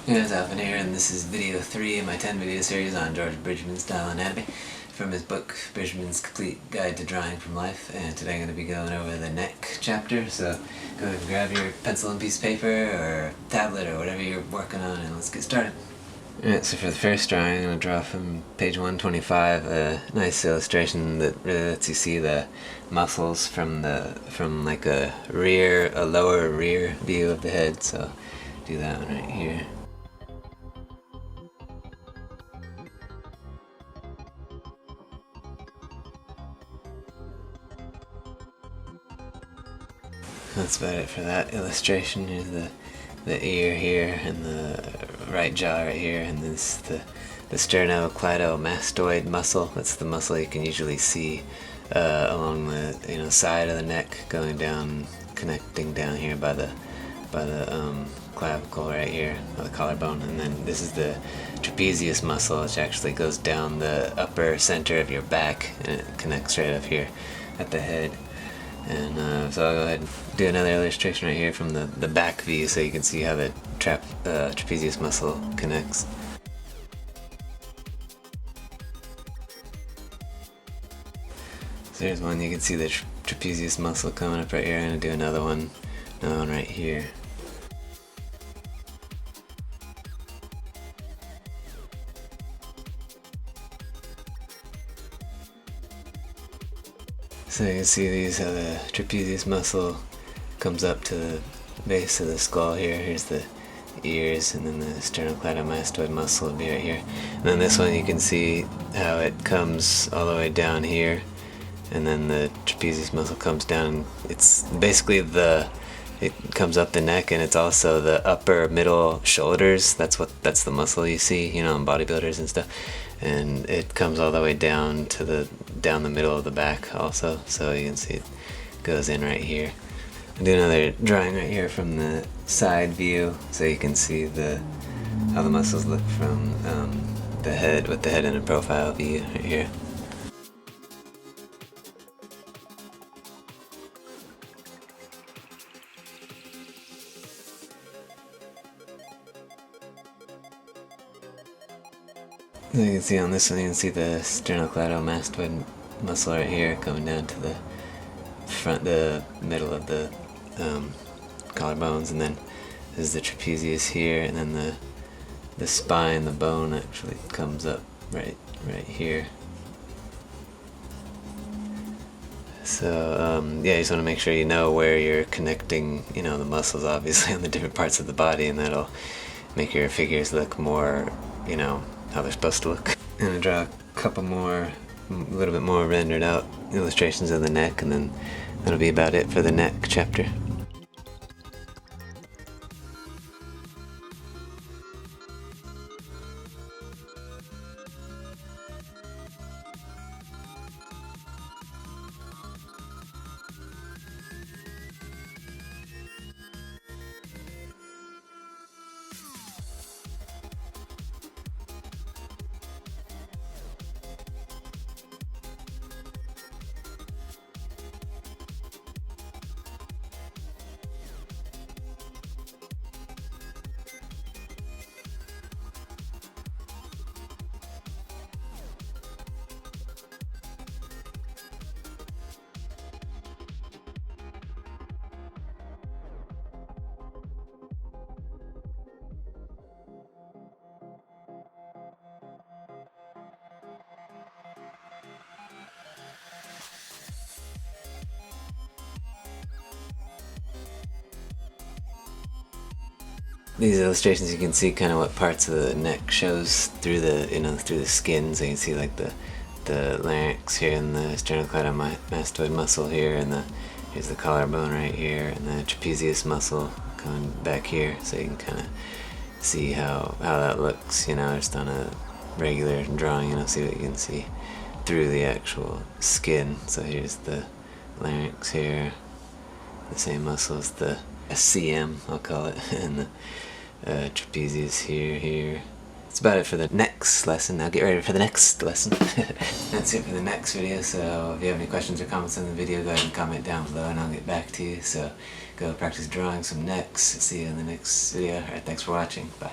Hey guys, Alvin here, and this is video 3 in my 10 video series on George Bridgman's style anatomy from his book Bridgman's Complete Guide to Drawing from Life. And today I'm going to be going over the neck chapter, so go ahead and grab your pencil and piece of paper or tablet or whatever you're working on, and let's get started. Alright, so for the first drawing I'm going to draw from page 125 a nice illustration that really lets you see the muscles from like a lower rear view of the head, so do that one right here. That's about it for that illustration. Here's the ear here, and the right jaw right here, and this the sternocleidomastoid muscle. That's the muscle you can usually see along the side of the neck, going down, connecting down here by the clavicle right here, or the collarbone. And then this is the trapezius muscle, which actually goes down the upper center of your back, and it connects right up here at the head. And so I'll go ahead and do another illustration right here from the back view, so you can see how the trapezius muscle connects. So here's one, you can see the trapezius muscle coming up right here. I'm going to do another one right here. So you can see these, how the trapezius muscle comes up to the base of the skull here. Here's the ears, and then the sternocleidomastoid muscle will be right here. And then this one, you can see how it comes all the way down here, and then the trapezius muscle comes down. It's basically it comes up the neck, and it's also the upper middle shoulders. That's the muscle you see, in bodybuilders and stuff. And it comes all the way down to down the middle of the back also, so you can see it goes in right here. I'll do another drawing right here from the side view, so you can see how the muscles look from the head, with the head in a profile view right here. So you can see on this one, you can see the sternocleidomastoid muscle right here coming down to the middle of the collarbones, and then there's the trapezius here, and then the spine, the bone actually comes up right here. So yeah, you just want to make sure you know where you're connecting, the muscles obviously on the different parts of the body, and that'll make your figures look more, how they're supposed to look. I'm going to draw a couple more, a little bit more rendered out illustrations of the neck, and then that'll be about it for the neck chapter. These illustrations, you can see kind of what parts of the neck shows through through the skin. So you can see like the larynx here, and the sternocleidomastoid muscle here, and here's the collarbone right here, and the trapezius muscle going back here. So you can kind of see how that looks, just on a regular drawing. See what you can see through the actual skin. So here's the larynx here, the same muscle as the CM, I'll call it, and the trapezius here. That's about it for the next lesson. Now get ready for the next lesson. That's it for the next video, so if you have any questions or comments on the video, go ahead and comment down below and I'll get back to you. So go practice drawing some necks. See you in the next video. Alright, thanks for watching. Bye.